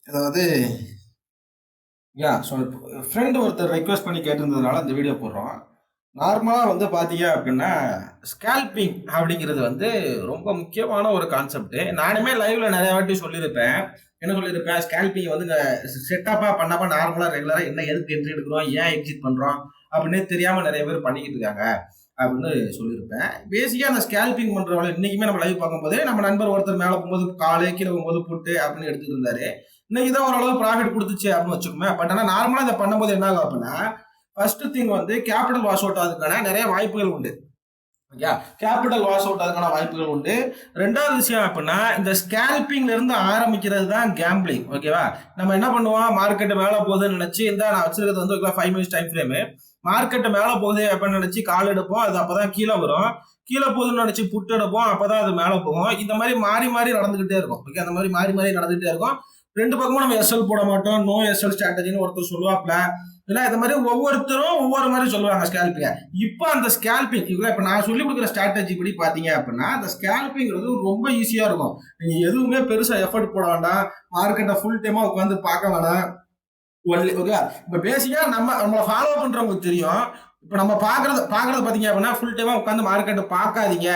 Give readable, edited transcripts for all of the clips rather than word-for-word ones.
அதாவது so friend ஒருத்தர் request பண்ணி கேட்டிருந்ததுனால இந்த வீடியோ போடுறோம். நார்மலா வந்து பார்த்தீங்க அப்படின்னா, ஸ்கேல்பிங் அப்படிங்கிறது வந்து ரொம்ப முக்கியமான ஒரு கான்செப்ட். நானுமே லைவ்ல நெறைய வாட்டி சொல்லியிருப்பேன். என்ன சொல்லியிருப்பேன், ஸ்கேல்பிங் வந்து செட்டப்பா பண்ணாம நார்மலா ரெகுலரா என்ன எதுக்கு என்ட்ரி எடுக்கிறோம், ஏன் எக்ஸிட் பண்றோம் அப்படின்னே தெரியாம நெறைய பேர் பண்ணிக்கிட்டு இருக்காங்க அப்படின்னு சொல்லியிருப்பேன். பேசிக்கா அந்த ஸ்கேல்பிங் பண்றவங்கள இன்னைக்குமே நம்ம லைவ் பார்க்கும்போது, நம்ம நண்பர் ஒருத்தர் மேல போகும்போது காலு, கீழ போகும்போது புட்டு அப்படின்னு எடுத்துட்டு இருந்தாரு. இன்னைக்கு தான் ஓரளவு ப்ராஃபிட் குடுத்துச்சு அப்படின்னு வச்சுக்கோமே. பட் ஆனா நார்மலா இத பண்ணும்போது என்ன ஆகும் அப்படின்னா, ஃபர்ஸ்ட் திங் வந்து கேப்பிட்டல் வாஷ் அவுட் ஆகுறதுக்கான நெறைய வாய்ப்புகள் உண்டு. ஓகேயா? கேப்பிட்டல் வாஷ் அவுட் ஆகுறதுக்கான வாய்ப்புகள் உண்டு. 2வது விஷயம் அப்படின்னா, இந்த ஸ்கேல்பிங்ல இருந்து ஆரம்பிக்கிறது தான் கேம்பிளிங். ஓகேவா? நம்ம என்ன பண்ணுவோம், மார்க்கெட் மேல போகுதுன்னு நெனச்சு, இந்தா நான் வச்சிருக்கிறது வந்து 5 மினிட்ஸ் டைம் ஃப்ரேமு. மார்க்கெட் மேல போகுது அப்படின்னு நெனச்சு கால் எடுப்போம். அது அப்பதான் கீழ வரும். கீழ போகுதுன்னு நெனச்சு புட் எடுப்போம். அப்பதான் அது மேல போகும். இந்த மாரி மாறி, மாறி நடந்துகிட்டே இருக்கும். ஓகே. அந்த மாரி மாறி, மாறி நடந்துகிட்டே இருக்கும். 2 பக்கமும் நம்ம எஸ்எல் போட மாட்டோம். நோ எஸ்எல் ஸ்ட்ராட்டஜின்னு ஒருத்தர் சொல்லுவாப்ல. இல்ல இந்த மாதிரி ஒவ்வொருத்தரும் ஒவ்வொரு மாதிரி சொல்லுவாங்க ஸ்கேல்பிங்க. இப்ப அந்த ஸ்கேல்பிங் இப்ப நான் சொல்லிக் கொடுக்குற ஸ்ட்ராட்டஜி படி பாத்தீங்க அப்படின்னா, அந்த ஸ்கேல்பிங்கிறது ரொம்ப ஈஸியா இருக்கும். நீங்க எதுவுமே பெருசா எஃபர்ட் போட வேண்டாம். மார்க்கெட்டை ஃபுல் டைமா உட்காந்து பார்க்க வேணாம். ஓகே. இப்ப பேசிக்கா நம்மள ஃபாலோ பண்றவங்களுக்கு தெரியும். இப்ப நம்ம பாக்குறது பாத்தீங்க அப்படின்னா, ஃபுல் டைமா உட்காந்து மார்க்கெட்ட பாக்காதீங்க.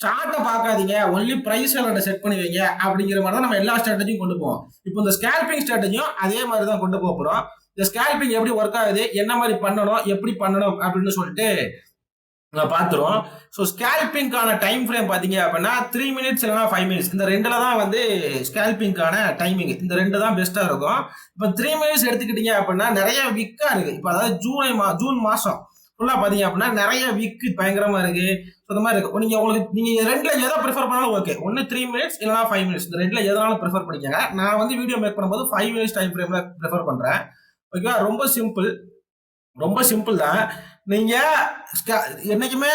சார்ட்ட பாக்காதீங்க. ஒன்லி பிரைஸ் அலர்ட்ட செட் பண்ணி வைங்க. அப்படிங்கிற மாதிரி தான் நம்ம எல்லா ஸ்ட்ராட்டஜியும் கொண்டு போவோம். இப்போ இந்த ஸ்கேல்பிங் ஸ்ட்ராட்டஜியும் அதே மாதிரி தான் கொண்டு போறோம். இந்த ஸ்கேல்பிங் எப்படி ஒர்க் ஆகுது, என்ன மாதிரி பண்ணணும், எப்படி பண்ணணும் அப்படின்னு சொல்லிட்டு பாத்துருவோம். ஸோ ஸ்கேல்பிங்கான டைம் ஃப்ரேம் பாத்தீங்க அப்படின்னா 3 மினிட்ஸ் இல்லைனா 5 மினிட்ஸ் இந்த ரெண்டுல தான் வந்து ஸ்கேல்பிங்கான டைமிங். இந்த ரெண்டு தான் பெஸ்டா இருக்கும். இப்போ 3 மினிட்ஸ் எடுத்துக்கிட்டீங்க அப்படின்னா நிறைய விக்கா இருக்கு. இப்போ அதாவது ஜூன் மாசம் ஃபுல்லா பாத்தீங்க அப்படின்னா நிறைய விக்கு பயங்கரமா இருக்கு. இந்த மாதிரி இருக்கு. நீங்க ரெண்டுல எதை ப்ரிஃபர் பண்ணாலும் ஓகே. ஒன்னு 3 மினிட்ஸ் இல்லைனா 5 மினிட்ஸ் இந்த ரெண்டுல எதனாலும் ப்ரிஃபர் பண்ணிக்கங்க. நான் வந்து வீடியோ மேக் பண்ணும்போது 5 மினிட்ஸ் டைம் ஃப்ரேம்ல ப்ரிஃபர் பண்றேன். ஓகேவா? ரொம்ப சிம்பிள் தான். நீங்க என்னைக்குமே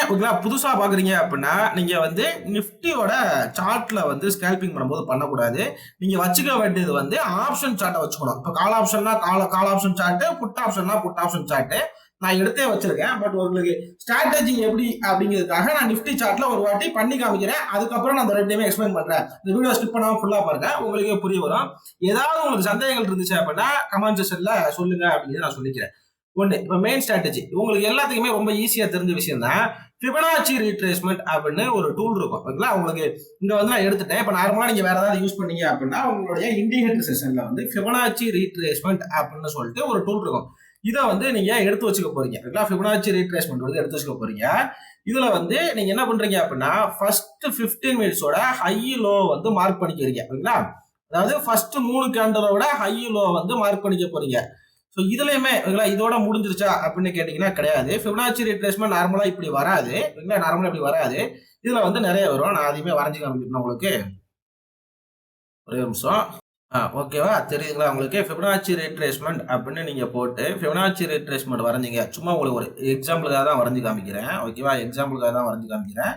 புதுசா பாக்குறீங்க அப்படின்னா நீங்க வந்து நிப்டியோட சார்ட்ல வந்து ஸ்கேல்பிங் பண்ணும்போது பண்ணக்கூடாது. நீங்க வச்சுக்க வேண்டியது வந்து ஆப்ஷன் சார்ட்டை வச்சுக்கணும். இப்போ கால் ஆப்ஷன்னா கால் ஆப்ஷன் சார்ட், புட் ஆப்ஷன்னா புட் ஆப்ஷன் சார்ட் நான் எடுத்தே வச்சிருக்கேன். பட் உங்களுக்கு ஸ்ட்ராட்டஜி எப்படி அப்படிங்கிறதுக்காக நான் நிப்டி சார்ட்ல ஒரு வாட்டி பண்ணி காமிக்கிறேன். அதுக்கப்புறம் நான் அந்த ரெண்டுமே எக்ஸ்பிளைன் பண்றேன். இந்த வீடியோ ஸ்கிப் பண்ணாம ஃபுல்லா பாருங்க, உங்களுக்கு புரிய வரும். ஏதாவது உங்களுக்கு சந்தேகங்கள் இருந்துச்சு அப்படின்னா கமெண்ட் செக்ஷன்ல சொல்லுங்க அப்படின்னு நான் சொல்லிக்கிறேன். ஒன்று இப்போ மெயின் ஸ்ட்ராட்டஜி உங்களுக்கு எல்லாத்துக்குமே ரொம்ப ஈஸியா தெரிஞ்ச விஷயம் தான். ஃபிபனாச்சி ரீட்ரேஸ்மெண்ட் அப்படின்னு ஒரு டூல் இருக்கும். ஓகேங்களா? உங்களுக்கு இங்க வந்து நான் எடுத்துட்டேன். இப்போ நார்மலா நீங்க வேற ஏதாவது யூஸ் பண்ணீங்க அப்படின்னா உங்களுடைய இண்டிகேட்டர் செஷன்ல வந்து ஃபிபனாச்சி ரீட்ரேஸ்மெண்ட் அப்படின்னு சொல்லிட்டு ஒரு டூல் இருக்கும். இதை வந்து நீங்க எடுத்து வச்சுக்க போறீங்க. ஓகேங்களா? ஃபிபனாச்சி ரீட்ரேஸ்மெண்ட் வந்து எடுத்து வச்சுக்க போறீங்க. இதுல வந்து நீங்க என்ன பண்றீங்க அப்படின்னா ஃபர்ஸ்ட் 15 மினிட்ஸோட ஹை லோ வந்து மார்க் பண்ணிக்கிறீங்க. ஓகேங்களா? அதாவது ஃபர்ஸ்ட் 3 கேண்டலோட ஹை லோ வந்து மார்க் பண்ணிக்க போறீங்க. ஸோ இதுலயுமே இதோட முடிஞ்சிருச்சா அப்படின்னு கேட்டீங்கன்னா கிடையாது. ஃபிபனாச்சி ரீட்ரேஸ்மெண்ட் நார்மலா இப்படி வராது. நார்மலா இப்படி வராது. இதுல வந்து நிறைய வரும். நான் அதையுமே வரைஞ்சு காமிக்கிறேன் உங்களுக்கு. ஒரே நிமிஷம். ஓகேவா? தெரியுதுங்களா உங்களுக்கு? ஃபிபனாச்சி ரீட்ரேஸ்மெண்ட் அப்படின்னு நீங்க போட்டு ஃபிபனாச்சி ரீட்ரேஸ்மெண்ட் வரைஞ்சீங்க. சும்மா உங்களுக்கு ஒரு எக்ஸாம்பிளுக்காக தான் வரைஞ்சு காமிக்கிறேன். ஓகேவா? எக்ஸாம்பிளுக்காக தான் வரைஞ்சு காமிக்கிறேன்.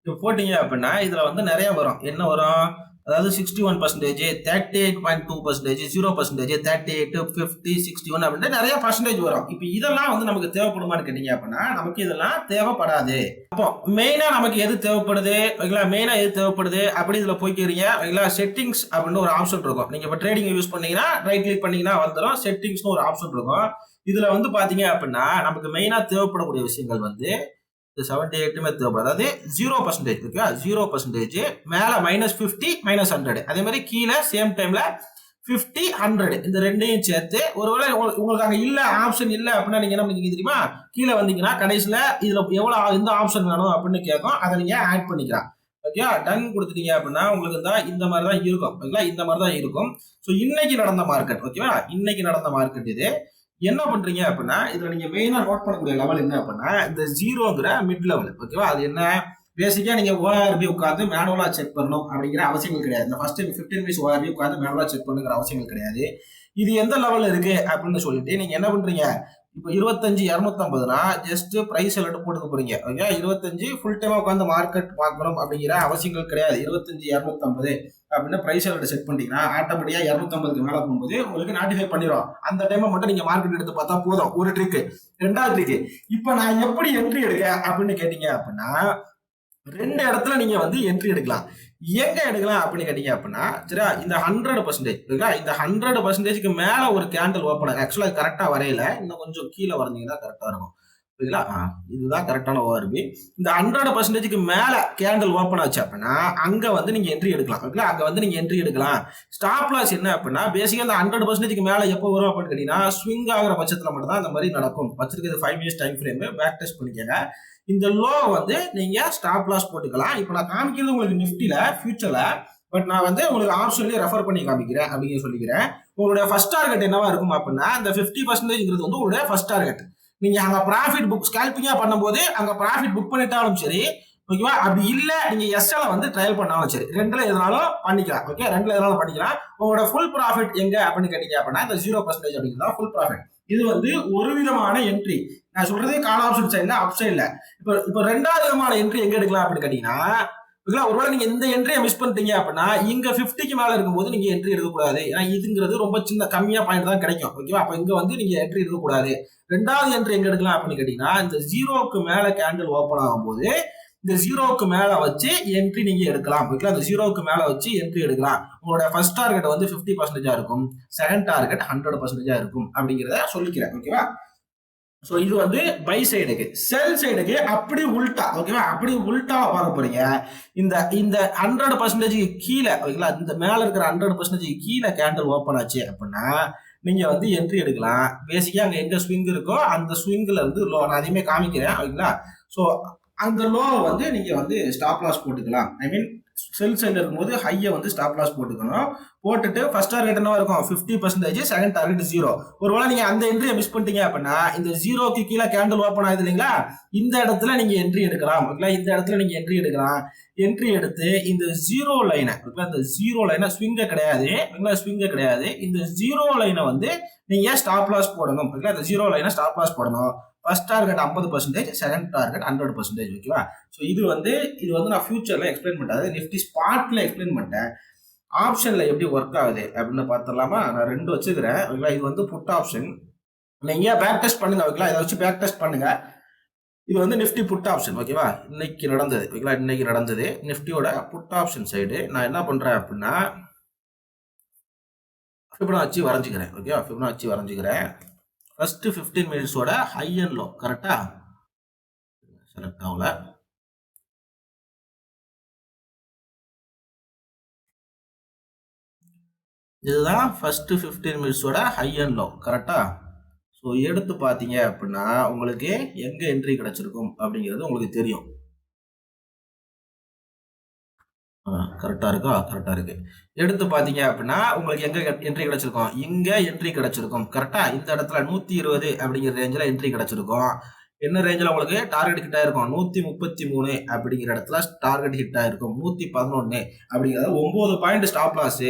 இப்போ போட்டீங்க அப்படின்னா இதுல வந்து நிறைய வரும். என்ன வரும்? அதாவது 61%, 38.2%, 0%, 38, 50, 61 அப்படின்ட்டு நிறைய பர்சன்டேஜ் வரும். இப்போ இதெல்லாம் வந்து நமக்கு தேவைப்படுமான்னு கேட்டீங்க அப்படின்னா நமக்கு இதெல்லாம் தேவைப்படாது. அப்போ மெயினா நமக்கு எது தேவைப்படுது? மெயினா எது தேவைப்படுது அப்படி இதுல போய்க்கிறீங்க. செட்டிங்ஸ் அப்படின்னு ஒரு ஆப்ஷன் இருக்கும். நீங்க இப்போ ட்ரேடிங் யூஸ் பண்ணீங்கன்னா ரைட் கிளிக் பண்ணீங்கன்னா வந்துடும். செட்டிங்ஸ்னு ஒரு ஆப்ஷன் இருக்கும். இதுல வந்து பாத்தீங்க அப்படின்னா நமக்கு மெயினா தேவைப்படக்கூடிய விஷயங்கள் வந்து 78மே தேவைப்படும். அதாவது 0%. ஓகே 0%. மேல -50 -100. அதே மாதிரி கீழே சேம் டைம்ல 50 100 இந்த ரெண்டையும் சேர்த்து ஒருவேளை உங்களுக்கு அங்க இல்ல ஆப்ஷன் இல்ல அப்படின்னா நீங்க என்ன பண்ணீங்க தெரியுமா? கீழே வந்தீங்கன்னா கடைசியில இதுல எவ்வளவு எந்த ஆப்ஷன் வேணும் அப்படின்னு கேட்கும். அதை நீங்க ஆட் பண்ணிக்கலாம். ஓகே டன் கொடுத்துட்டீங்க அப்படின்னா உங்களுக்கு இந்த மாதிரி தான் இருக்கும். ஓகேங்களா? இந்த மாதிரி தான் இருக்கும். ஸோ இன்னைக்கு நடந்த மார்க்கெட் ஓகேவா? இன்னைக்கு நடந்த மார்க்கெட் இது. என்ன பண்றீங்க அப்படின்னா இதுல நீங்க மெயினா நோட் பண்ணக்கூடிய லெவல் என்ன அப்படின்னா இந்த ஜீரோங்கிற மிட் லெவல். ஓகேவா? அது என்ன பேசிக்கா நீங்க ஓஆர்பி உட்காந்து மேனுவலா செக் பண்ணணும் அப்படிங்கிற அவசியங்கள் கிடையாது. இந்த ஃபர்ஸ்ட் 15 மினிட்ஸ் ஓஆர்பி உட்காந்து மேனுவலா செக் பண்ணுங்கிற அவசியங்கள் கிடையாது. இது எந்த லெவல்ல இருக்கு அப்படின்னு சொல்லிட்டு நீங்க என்ன பண்றீங்க? இப்போ 25,250னா ஜஸ்ட் பிரைஸ் எல்லாம் போட்டுக்க போறீங்க. ஓகே 25 ஃபுல் டைமா உட்காந்து மார்க்கெட் பார்க்கணும் அப்படிங்கிற அவசியங்கள் கிடையாது. 25,250 அப்படின்னு பிரைஸ் எல்லாம் செட் பண்ணிட்டீங்கன்னா ஆட்டோமேட்டிக்கா 250க்கு மேல போகும்போது உங்களுக்கு நோட்டிஃபை பண்ணிடும். அந்த டைம் மட்டும் நீங்க மார்க்கெட் எடுத்து பார்த்தா போதும். ஒரு ட்ரிக். 2வது ட்ரிக். இப்போ நான் எப்படி என்ட்ரி எடுக்க அப்படின்னு கேட்டீங்க அப்படின்னா 2 இடத்துல நீங்க வந்து என்ட்ரி எடுக்கலாம். எங்க எடுக்கலாம் அப்படின்னு கேட்டீங்க அப்படின்னா, சரியா, இந்த 100% சரிங்களா, இந்த 100%க்கு மேல ஒரு கேண்டில் ஓப்பன் ஆக்சுவலா கரெக்டா வரையல. இன்னும் கொஞ்சம் கீழ வரைஞ்சீங்கன்னா கரெக்டா இருக்கும். புரியுதுங்களா? இதுதான் கரெக்டான ஓஆர்பி. இந்த 100%க்கு மேல கேண்டில் ஓப்பன் ஆச்சு அப்படின்னா, அங்க வந்து நீங்க என்ட்ரி எடுக்கலாம். ஓகேங்களா? அங்க வந்து நீங்க என்ட்ரி எடுக்கலாம். ஸ்டாப் லாஸ் என்ன அப்படின்னா, பேசிக்கா இந்த 100%க்கு மேல எப்போ வரும் அப்படின்னு கேட்டீங்கன்னா, ஸ்விங் ஆகுற பட்சத்துல மட்டும் தான் அந்த மாதிரி நடக்கும். வச்சிருக்கிறது 5 years time frame. Back test பண்ணிக்கங்க. இந்த லோ வந்து நீங்க ஸ்டாப் லாஸ் போட்டுக்கலாம். இப்போ நான் காமிக்கிறது உங்களுக்கு நிஃப்டில, ஃபியூச்சர்ல. பட் நான் வந்து உங்களுக்கு ஆப்ஷன்லயே ரெஃபர் பண்ணி காமிக்கிறேன் அப்படின்னு சொல்லிக்கிறேன். உங்களுடைய ஃபர்ஸ்ட் டார்கெட் என்னவா இருக்கும் அப்படின்னா, இந்த 50%ங்கிறது வந்து உங்களுடைய ஃபர்ஸ்ட் டார்கெட். நீங்க அங்க ப்ராஃபிட் புக் ஸ்கேல்பிங்கா பண்ணும்போது அங்க ப்ராஃபிட் புக் பண்ணிட்டாலும் சரி, ஓகேவா, அப்படி இல்ல நீங்க எஸ்எல் வந்து ட்ரையல் பண்ணாலும் சரி, ரெண்டுல எதுனாலும் பண்ணிக்கலாம். ஓகே, ரெண்டுல எதுனாலும் பண்ணிக்கலாம். உங்களோட ஃபுல் ப்ராஃபிட் எங்க அப்படின்னு கேட்டீங்க அப்படின்னா, இந்த 0% அப்படிங்கிறது ஃபுல் ப்ராஃபிட். இது வந்து ஒரு விதமான என்ட்ரி. நான் சொல்றது கால் ஆப்ஷன் சைட்ல, அப் சைட்ல. இப்போ ரெண்டாவது விதமான என்ட்ரி எங்க எடுக்கலாம் அப்படின்னு கேட்டீங்கன்னா, ஒருவேளை நீங்க இந்த என்ட்ரியை மிஸ் பண்ணிட்டீங்க அப்படின்னா, இங்க 50க்கு மேல இருக்கும்போது நீங்க என்ட்ரி எடுக்கக்கூடாது. ஏன்னா இதுங்கிறது ரொம்ப சின்ன கம்மியா பாயிண்ட் தான் கிடைக்கும். ஓகேவா, அப்ப இங்க வந்து நீங்க என்ட்ரி எடுக்கக்கூடாது. ரெண்டாவது என்ட்ரி எங்க எடுக்கலாம் அப்படின்னு கேட்டீங்கன்னா, இந்த 0க்கு மேல கேண்டில் ஓப்பன் ஆகும்போது இந்த 0க்கு மேல வச்சு என்ட்ரி நீங்க எடுக்கலாம். ஓகேங்களா, இந்த 0க்கு மேல வச்சு என்ட்ரி எடுக்கலாம். உங்களோட ஃபர்ஸ்ட் டார்கெட் வந்து 50% இருக்கும். செகண்ட் டார்கெட் 100% இருக்கும் அப்படிங்கிறத சொல்லிக்கிறேன். ஓகேவா, சோ இது வந்து பை சைடுக்கு. செல் சைடுக்கு அப்படி உல்டா. ஓகேவா, அப்படி உல்டா பார்க்க போறீங்க. இந்த இந்த 100%க்கு கீழே, ஓகேங்களா, இந்த மேல இருக்கிற 100%க்கு கீழே கேண்டில் ஓப்பன் ஆச்சு அப்படின்னா நீங்க வந்து என்ட்ரி எடுக்கலாம். பேசிக்கா அங்க எங்க ஸ்விங் இருக்கோ அந்த ஸ்விங்ல இருந்து லோ நான் அதையுமே காமிக்கிறேன். ஓகேங்களா, சோ அந்த லோ வந்து நீங்க வந்து ஸ்டாப் லாஸ் போட்டுக்கலாம். ஐ மீன் செல் சைடுல இருக்கும்போது ஹையை வந்து ஸ்டாப் லாஸ் போட்டுக்கணும். போட்டுட்டு ஃபர்ஸ்ட் டார்கெட் என்னவா இருக்கும் 50%, செகண்ட் டார்கெட் 0. ஒருவேளை நீங்க அந்த என்ட்ரியை மிஸ் பண்ணிட்டீங்க அப்படின்னா, இந்த 0க்கு கீழே கேண்டில் ஓப்பன் ஆகுது இல்லைங்களா, இந்த இடத்துல நீங்க என்ட்ரி எடுக்கலாம். ஓகேங்களா, இந்த இடத்துல நீங்க என்ட்ரி எடுக்கலாம். என்ட்ரி எடுத்து இந்த 0 லைனை, இந்த 0 லைனை ஸ்விங்க கிடையாது. ஸ்விங்க கிடையாது. இந்த 0 லைனை வந்து நீங்க ஸ்டாப் லாஸ் போடணும். இந்த 0 லைனை ஸ்டாப் லாஸ் போடணும். First target 50%, second target 100%. ஓகேவா, ஸோ இது வந்து நான் ஃபியூச்சர்ல எக்ஸ்பிளைன் பண்றது, நிஃப்டி ஸ்பாட்ல எக்ஸ்பிளைன் பண்ணிட்டேன். ஆப்ஷன்ல எப்படி ஒர்க் ஆகுது அப்படின்னு பார்த்துடலாமா? நான் 2 வச்சுக்கிறேன். ஓகேங்களா, இது வந்து புட் ஆப்ஷன். நீங்க பேக் டெஸ்ட் பண்ணுங்க. ஓகேங்களா, இதை வச்சு பேக் டெஸ்ட் பண்ணுங்க. இது வந்து நிஃப்டி புட் ஆப்ஷன். ஓகேவா, இன்னைக்கு நடந்தது. ஓகேங்களா, இன்னைக்கு நடந்தது நிஃப்டியோட புட் ஆப்ஷன் சைடு. நான் என்ன பண்றேன் அப்படின்னா, ஃபிபனாச்சி வரைஞ்சிக்கிறேன். ஓகேவா, ஃபிபனாச்சி வரைஞ்சிக்கிறேன். ஃபர்ஸ்ட் 15 மினிட்ஸோட ஹை அண்ட் லோ கரெக்டா செலக்ட் ஆகல. இதுதான் ஃபர்ஸ்ட் 15 மினிட்ஸோட ஹை அண்ட் லோ கரெக்டா. ஸோ எடுத்து பார்த்தீங்க அப்படின்னா உங்களுக்கு எங்க என்ட்ரி கிடைச்சிருக்கும் அப்படிங்கிறது உங்களுக்கு தெரியும். கரெக்டா இருக்கா? கரெக்டா இருக்கு. எடுத்து பார்த்தீங்க அப்படின்னா உங்களுக்கு எங்க என்ட்ரி கிடைச்சிருக்கும்? இங்க என்ட்ரி கிடைச்சிருக்கும். கரெக்டா, இந்த இடத்துல 120 அப்படிங்கிற ரேஞ்சில் என்ட்ரி கிடைச்சிருக்கும். என்ன ரேஞ்சில் உங்களுக்கு டார்கெட் ஹிட் ஆயிருக்கும்? 133 அப்படிங்கிற இடத்துல டார்கெட் ஹிட் ஆயிருக்கும். 111 அப்படிங்கிறது 9 பாயிண்ட் ஸ்டாப் லாஸ்.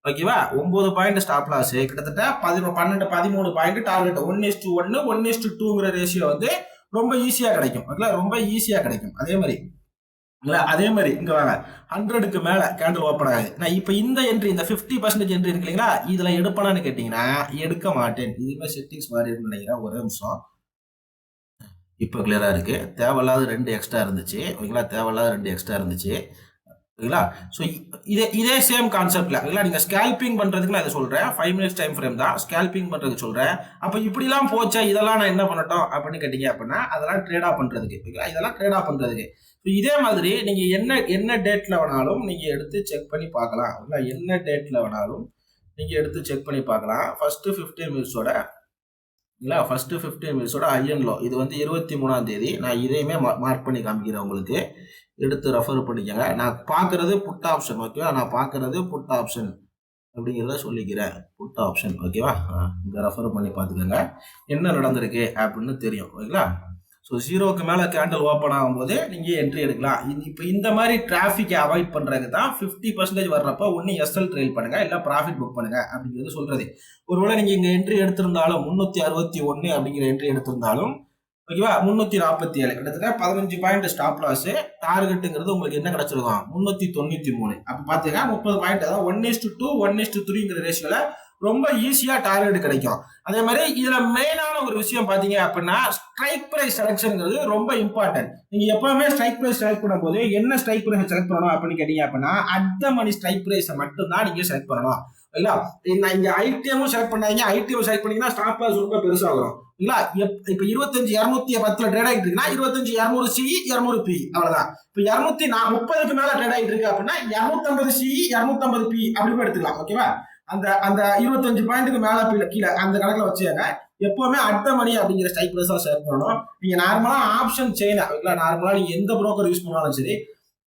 ஓகேவா, 9 பாயிண்ட் ஸ்டாப் லாஸ், கிட்டத்தட்ட 12 13 பாயிண்ட் டார்கெட். 1:1 1:2ங்கிற ரேஷியோ வந்து ரொம்ப ஈஸியா கிடைக்கும். ஓகேங்களா, ரொம்ப ஈஸியா கிடைக்கும். அதே மாதிரி இங்க வாங்க, 100க்கு மேல கேண்டில் ஓப்பன் ஆகுது. நான் இப்ப இந்த என்ட்ரி, இந்த 50% என்ட்ரி இருக்கு இல்லைங்களா, இதுல எடுப்பனான்னு கேட்டீங்கன்னா எடுக்க மாட்டேன். இதுமே செட்டிங்ஸ் மாதிரி இருக்குன்னு நினைக்கிறேன். ஒரு நிமிஷம். இப்போ கிளியரா இருக்கு. தேவையில்லாத 2 எக்ஸ்ட்ரா இருந்துச்சு. ஓகேங்களா, தேவையில்லாத 2 எக்ஸ்ட்ரா இருந்துச்சு. ஓகேங்களா, ஸோ இதே சேம் கான்செப்ட்ல, ஓகேங்களா, நீங்க ஸ்கேல்பிங் பண்றதுக்கு நான் இதை சொல்றேன். 5 மினிட்ஸ் டைம் ஃப்ரேம் தான் ஸ்கேல்பிங் பண்றதுக்கு சொல்றேன். அப்ப இப்படிலாம் போச்சா, இதெல்லாம் நான் என்ன பண்ணட்டும் அப்படின்னு கேட்டீங்க அப்படின்னா, அதெல்லாம் ட்ரேடா பண்றதுக்கு. ஓகேங்களா, இதெல்லாம் ட்ரேடா பண்றதுக்கு. இதே மாதிரி நீங்க என்ன டேட்ல வேணாலும் நீங்க எடுத்து செக் பண்ணி பார்க்கலாம். என்ன டேட்ல வேணாலும் நீங்க எடுத்து செக் பண்ணி பார்க்கலாம். ஃபர்ஸ்ட் 15 மினிட்ஸோட ஃபர்ஸ்ட் 15 மினிட்ஸோட ஹை அண்ட் லோ இது வந்து 23ஆம் தேதி. நான் இதையுமே மார்க் பண்ணி காமிக்கிறேன் உங்களுக்கு. எடுத்து ரெஃபர் பண்ணிக்கங்க. நான் பார்க்கறது புட் ஆப்ஷன். ஓகேவா, நான் பார்க்கறது புட் ஆப்ஷன் அப்படிங்கிறத சொல்லிக்கிறேன். Put option. ஓகேவா, இங்க ரெஃபர் பண்ணி பார்த்துக்கோங்க. என்ன நடந்திருக்கு அப்படின்னு தெரியும். ஓகேங்களா, ஸோ 0க்கு மேலே கேண்டில் ஓப்பன் ஆகும்போது நீங்கள் என்ட்ரி எடுக்கலாம். இப்போ இந்த மாதிரி டிராஃபிக்கை அவாய்ட் பண்ணுறதுக்கு தான் 50% வர்றப்போ ஒன்று எஸ்எல் ட்ரெயில் பண்ணுங்க, இல்லை ப்ராஃபிட் புக் பண்ணுங்க அப்படிங்கிறது சொல்றது. ஒருவேளை நீங்கள் இங்கே என்ட்ரி எடுத்திருந்தாலும் 361 அப்படிங்கிற என்ட்ரி எடுத்திருந்தாலும், ஓகேவா, 347 கிட்டத்தட்ட 15 பாயிண்ட் ஸ்டாப் லாஸ். டார்கெட்டுங்கிறது உங்களுக்கு என்ன கிடைச்சிருக்கும்? 393. அப்போ பார்த்தீங்கன்னா 30 பாயிண்ட், அதாவது 1:2 1:3ங்கிற ரேஷியோல ரொம்ப ஈஸியா டார்கெட் கிடைக்கும். அதே மாதிரி இதுல மெயினான ஒரு விஷயம் பாத்தீங்க அப்படின்னா ஸ்ட்ரைக் பிரைஸ் செலக்ஷன்ங்கிறது ரொம்ப இம்பார்ட்டன்ட். நீங்க எப்பவுமே ஸ்ட்ரைக் பிரைஸ் செலக்ட் பண்ணும்போது என்ன ஸ்ட்ரைக் பிரைஸ் செலக்ட் பண்ணணும் அப்படின்னு கேட்டீங்க அப்படின்னா அட் த மணி ஸ்ட்ரைக் பிரைஸை மட்டும் தான் நீங்க செலக்ட் பண்ணணும். இல்ல இங்க ஐடிஎம் செலக்ட் பண்ணாங்க, ஐடிஎம் செலக்ட் பண்ணீங்கன்னா ஸ்டாப் லாஸ் ரொம்ப பெருசா வரும். இல்ல இப்ப 25,210 ட்ரேட் ஆகிட்டு இருக்குன்னா 25,200 சிஇ 200 பி அவ்வளவுதான். இப்ப 230க்கு மேல ட்ரேட் ஆகிட்டு இருக்கு அப்படின்னா 250 சிஇ 250 பி அப்படி எடுத்துக்கலாம். ஓகேவா? அந்த அந்த 25 பாயிண்ட்டுக்கு மேல கீழே அந்த கணக்குல வச்சுங்க. எப்பவுமே அட் த மணி அப்படிங்கிற ஸ்ட்ரைக் பிரைஸ் தான் செலக்ட் பண்ணணும். நீங்க நார்மலா ஆப்ஷன் செயினை நார்மலா நீங்க எந்த புரோக்கர் யூஸ் பண்ணாலும் சரி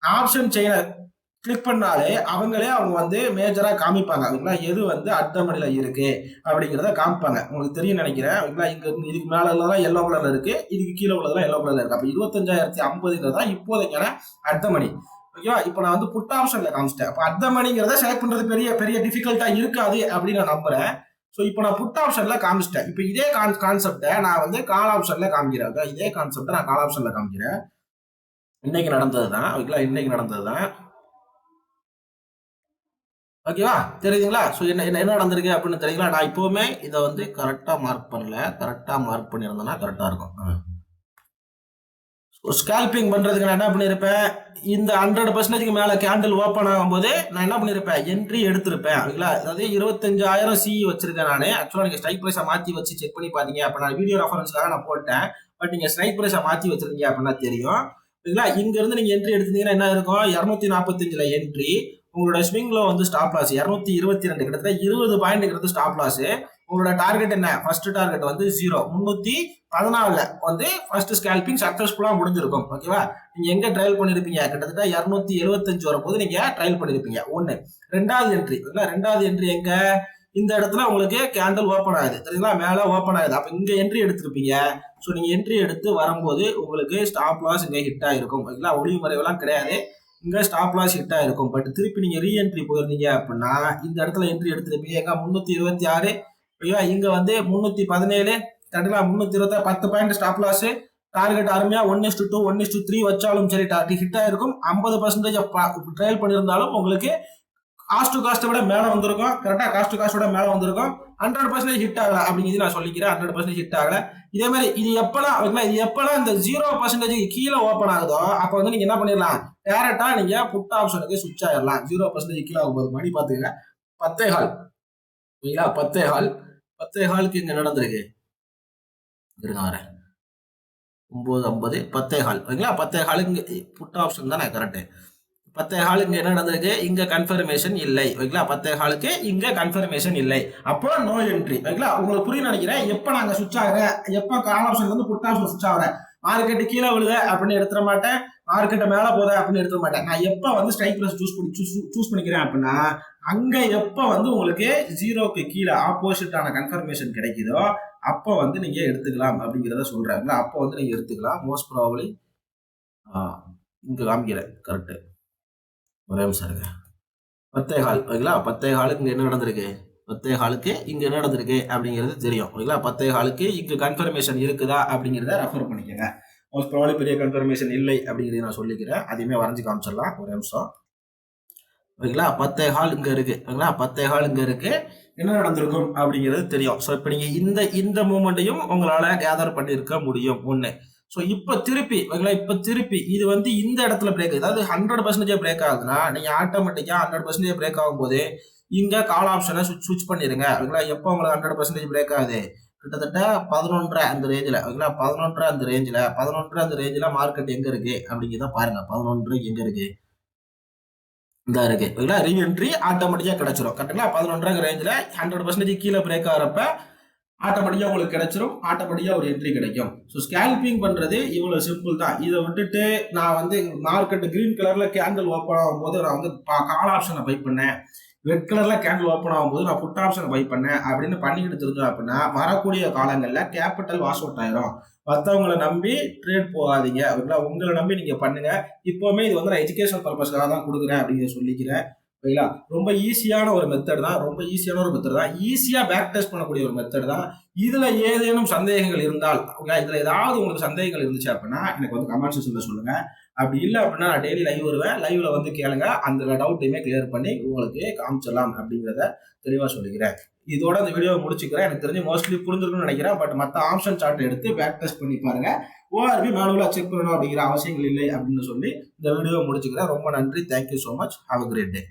ஆப்ஷன் செயினை கிளிக் பண்ணாலே அவங்க வந்து மேஜரா காமிப்பாங்க. எது வந்து அட் த மணில இருக்கு அப்படிங்கிறத காமிப்பாங்க. உங்களுக்கு தெரியும் நினைக்கிறேன். இங்க இதுக்கு மேல எல்லாம் எல்லோ கலர்ல இருக்கு, இதுக்கு கீழே உள்ளதெல்லாம் எல்லோ கலர்ல இருக்கு. அப்ப 25,050 தான் இப்போதைக்கான அட் த மணி. ஓகேவா? இப்ப நான் வந்து புட் ஆப்ஷன்ல காமிச்சிட்டேன். அப்ப அட் த மணிங்கிறத செலக்ட் பண்றது பெரிய பெரிய டிஃபிகல்ட்டா இருக்காது அப்படின்னு நான் நம்புறேன். ஸோ இப்போ நான் புட் ஆப்ஷன்ல காமிச்சிட்டேன். இப்போ இதே கான்செப்டை நான் வந்து கால் ஆப்ஷன்ல காமிக்கிறேன். இதே கான்செப்டை நான் கால் ஆப்ஷன்ல காமிக்கிறேன். இன்னைக்கு நடந்தது தான். ஓகேங்களா? இன்னைக்கு நடந்தது தான். ஓகேவா? தெரியுதுங்களா? ஸோ என்ன நடந்திருக்கு அப்படின்னு தெரியுங்களா? நான் இப்போவுமே இதை வந்து கரெக்டாக மார்க் பண்ணல. கரெக்டாக மார்க் பண்ணியிருந்தேன்னா கரெக்டாக இருக்கும். ஸ்கேல்பிங் பண்ணுறதுக்கு நான் என்ன பண்ணியிருப்பேன், இந்த 100% மேலே கேண்டில் ஓப்பன் ஆகும்போது நான் என்ன பண்ணியிருப்பேன், என்ட்ரி எடுத்திருப்பேன். ஓகேங்களா? அதாவது 25,000 சிஇ வச்சிருக்கேன் நான். ஆக்சுவலாக நீங்கள் ஸ்ட்ரைக் ப்ரைஸை மாற்றி வச்சு செக் பண்ணி பார்த்தீங்க அப்போ நான் வீடியோ ரெஃபரன்ஸ்க்காக நான் போட்டேன். பட் நீங்கள் ஸ்ட்ரைக் ப்ரைஸை மாற்றி வச்சிருக்கீங்க அப்படின்னா தெரியும். ஓகேங்களா? இங்கேருந்து நீங்கள் என்ட்ரி எடுத்தீங்கன்னா என்ன இருக்கும், 245 என்ட்ரி. உங்களோட ஸ்விங்ல வந்து ஸ்டாப் லாஸ் 222, கிட்டத்தட்ட 20 பாயிண்ட் ஸ்டாப் லாஸ். உங்களோட டார்கெட் என்ன, ஃபர்ஸ்ட் டார்கெட் வந்து 0 314 வந்து ஃபர்ஸ்ட் ஸ்கேல்பிங் சக்சஸ்ஃபுல்லா முடிஞ்சிருக்கும். ஓகேவா? நீங்க எங்க ட்ரையல் பண்ணிருப்பீங்க, கிட்டத்தட்ட 275 வரும்போது நீங்க ட்ரையல் பண்ணிருப்பீங்க. ஒண்ணு. ரெண்டாவது என்ட்ரி, ரெண்டாவது என்ட்ரி எங்க, இந்த இடத்துல உங்களுக்கு கேண்டில் ஓப்பன் ஆகுது சரிங்களா, மேல ஓப்பன் ஆகுது. அப்ப இங்க என்ட்ரி எடுத்திருப்பீங்க. ஸோ நீங்க என்ட்ரி எடுத்து வரும்போது உங்களுக்கு ஸ்டாப் லாஸ் இங்க ஹிட் ஆயிருக்கும். ஓகேங்களா? ஒளிவு மறைவெல்லாம் கிடையாது, இங்க ஸ்டாப் லாஸ் ஹிட் ஆயிருக்கும். பட் திருப்பி நீங்க ரீஎன்ட்ரி போயிருந்தீங்க அப்படின்னா இந்த இடத்துல என்ட்ரி எடுத்திருப்பீங்க. எங்க 326, இங்க வந்து 317, கரெக்டுங்களா? 320, 10 பாயிண்ட் ஸ்டாப் லாஸ். டார்கெட் அருமையா 1:2 1:3 வச்சாலும் சரி ஹிட் ஆயிருக்கும். 50% ட்ரையல் பண்ணியிருந்தாலும் உங்களுக்கு காஸ்ட் டு காஸ்ட் விட மேல வந்திருக்கும். கரெக்டா? காஸ்ட் டு காஸ்ட் விட மேல வந்திருக்கும். 100% ஹிட் ஆகல அப்படிங்கிறது நான் சொல்லிக்கிறேன். 100% ஹிட் ஆகல. இதே மாதிரி இது எப்பெல்லாம் இந்த 0% கீழே ஓப்பன் ஆகுதோ அப்ப வந்து நீங்க என்ன பண்ணிடலாம், டேரக்டா நீங்க புட் ஆப்ஷனுக்கு சுவிட்ச் ஆயிடலாம். 0% கீழே ஆகும்போது மணி பாத்துங்க 10:15. 10:15 இங்க நடந்திருக்கு. இருங்க வரேன். 9:50 10:15. ஓகேங்களா? 10:15 புட் ஆப்ஷன் தானே கரெக்ட். 10:15 இங்க என்ன நடந்திருக்கு, இங்க கன்ஃபர்மேஷன் இல்லை. ஓகேங்களா? 10:15 இங்க கன்ஃபர்மேஷன் இல்லை. அப்போ நோ என்ட்ரி. ஓகேங்களா? உங்களுக்கு புரிய நினைக்கிறேன். எப்ப நாங்க சுவிட்ச் ஆகுறேன், எப்ப கால் ஆப்ஷன் வந்து புட் ஆப்ஷன் சுவிட்ச் ஆகுறேன், மார்க்கெட் கீழே விழுத அப்படின்னு எடுத்துட மாட்டேன், மார்க்கெட்டை மேல போத அப்படின்னு எடுத்துட மாட்டேன். நான் எப்ப வந்து ஸ்ட்ரைக் பிரைஸ் சூஸ் பண்ணிக்கிறேன் அப்படின்னா அங்க எப்ப வந்து உங்களுக்கு 0க்கு கீழே ஆப்போசிட்டான கன்ஃபர்மேஷன் கிடைக்குதோ அப்போ வந்து நீங்க எடுத்துக்கலாம் அப்படிங்கிறத சொல்றாங்க. அப்போ வந்து நீங்க எடுத்துக்கலாம். மோஸ்ட் ப்ராபபிலி இங்க காமிக்கிறேன். கரெக்ட். ஒரே நிமிஷம் இருங்க. 10:15. ஓகேங்களா? 10:15 இங்க என்ன நடந்திருக்கு, 10:15 இங்க என்ன நடந்திருக்கு அப்படிங்கிறது தெரியும். ஓகேங்களா? 10:15 இங்க கன்ஃபர்மேஷன் இருக்குதா அப்படிங்கிறத ரெஃபர் பண்ணிக்கங்க. மோஸ்ட் ப்ராபபிலி பெரிய கன்ஃபர்மேஷன் இல்லை அப்படிங்கிறத நான் சொல்லிக்கிறேன். அதையுமே வரைஞ்சு காமிச்சிடலாம். ஒரு நிமிஷம். ஓகேங்களா? 10:15 இங்க இருக்கு. ஓகேங்களா? 10:15 இங்க இருக்கு. என்ன நடந்திருக்கும் அப்படிங்கிறது தெரியும். ஸோ இப்போ நீங்க இந்த மூமெண்ட்டையும் உங்களால கேதர் பண்ணியிருக்க முடியும். ஒண்ணு. ஸோ இப்போ திருப்பி ஓகேங்களா, இப்போ திருப்பி இது வந்து இந்த இடத்துல பிரேக், அதாவது 100% பிரேக் ஆகுதுன்னா நீங்க ஆட்டோமேட்டிக்கா 100% பிரேக் ஆகும்போது இங்க கால் ஆப்ஷனை சுவிட்ச் பண்ணிருங்க. ஓகேங்களா? எப்போ உங்களுக்கு 100% பிரேக் ஆகுது, கிட்டத்தட்ட 11.5 அந்த ரேஞ்சில். ஓகேங்களா? 11.5 அந்த ரேஞ்சில், 11.5 அந்த ரேஞ்சில் மார்க்கெட் எங்க இருக்கு அப்படிங்கிறத பாருங்க. 11.5 எங்க இருக்கு, இந்த இருக்கு. ஓகேங்களா? ரீஎன்ட்ரி ஆட்டோமேட்டிக்கா கிடைச்சிரும். கரெக்டுங்களா? 11.5 ரேஞ்சில் 100% கீழே பிரேக் ஆகிறப்ப ஆட்டோமேட்டிக்கா உங்களுக்கு கிடைச்சிரும். ஆட்டோமேட்டிக்கா ஒரு என்ட்ரி கிடைக்கும். ஸோ ஸ்கேல்பிங் பண்றது இவ்வளவு சிம்பிள் தான். இதை விட்டுட்டு நான் வந்து மார்க்கெட் கிரீன் கலர்ல கேண்டில் ஓப்பன் ஆகும்போது நான் வந்து கால் ஆப்ஷனை பை பண்ணேன், ரெட் கலர்ல கேண்டில் ஓப்பன் ஆகும்போது நான் புட் ஆப்ஷனை பை பண்ணேன் அப்படின்னு பண்ணிக்கிட்டு இருந்தோம் அப்படின்னா வரக்கூடிய காலங்கள்ல கேபிட்டல் வாஷ் அவுட் ஆயிரும். மற்றவங்களை நம்பி ட்ரேட் போகாதீங்க. ஓகேங்களா? உங்களை நம்பி நீங்க பண்ணுங்க. இப்பவுமே இது வந்து நான் எஜுகேஷன் பர்பஸ்க்காக தான் கொடுக்குறேன் அப்படின்னு சொல்லிக்கிறேன். ஓகேங்களா? ரொம்ப ஈஸியான ஒரு மெத்தட் தான். ஈஸியா பேக் டெஸ்ட் பண்ணக்கூடிய ஒரு மெத்தட் தான். இதுல ஏதேனும் சந்தேகங்கள் இருந்தால், இதுல ஏதாவது உங்களுக்கு சந்தேகங்கள் இருந்துச்சு அப்படின்னா எனக்கு வந்து கமெண்ட் செக்ஷன்ல சொல்லுங்க. அப்படி இல்லை அப்படின்னா நான் டெய்லி லைவ் வருவேன். லைவ்ல வந்து கேளுங்க. அந்த டவுட்டையுமே கிளியர் பண்ணி உங்களுக்கு காமிச்சிடலாம் அப்படிங்கிறத தெளிவா சொல்லிக்கிறேன். இதோட இந்த வீடியோவை முடிச்சுக்கிறேன். எனக்கு தெரிஞ்சு மோஸ்ட்லி புரிஞ்சிருக்கும்னு நினைக்கிறேன். பட் மற்ற ஆப்ஷன் சார்ட் எடுத்து பேக் டெஸ்ட் பண்ணி பாருங்க. ஓஆர்பி மேனுவலா செக் பண்ணணும் அப்படிங்கிற அவசியங்கள் இல்லை அப்படின்னு சொல்லி இந்த வீடியோவை முடிச்சுக்கிறேன். ரொம்ப நன்றி. Thank you so much. Have a great day.